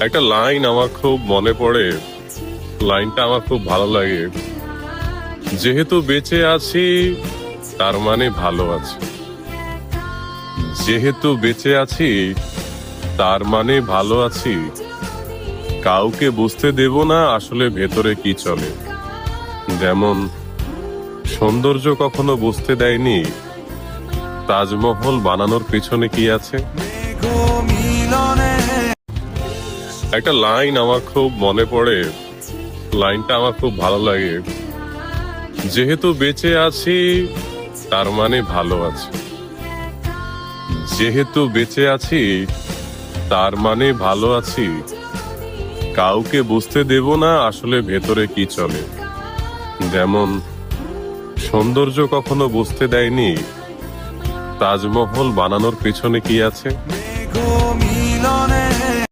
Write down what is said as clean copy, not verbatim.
একটা লাইন আমার খুব মনে পড়ে, লাইনটা আমার খুব ভালো লাগে। যেহেতু বেঁচে আছি তার মানে ভালো আছি, যেহেতু বেঁচে আছি তার মানে ভালো আছি। কাউকে বুঝতে দেব না আসলে ভেতরে কি চলে। যেমন সৌন্দর্য কখনো বুঝতে দেয়নি তাজমহল বানানোর পেছনে কি আছে। একটা লাইন আমার খুব মনে পড়ে, লাইনটা আমার খুব ভালো লাগে। যেহেতু বেঁচে আছি তার মানে ভালো আছি, যেহেতু বেঁচে আছি তার মানে ভালো আছি। কাউকে বুঝতে দেব না আসলে ভেতরে কি চলে। যেমন সৌন্দর্য কখনো বুঝতে দেয়নি তাজমহল বানানোর পেছনে কি আছে।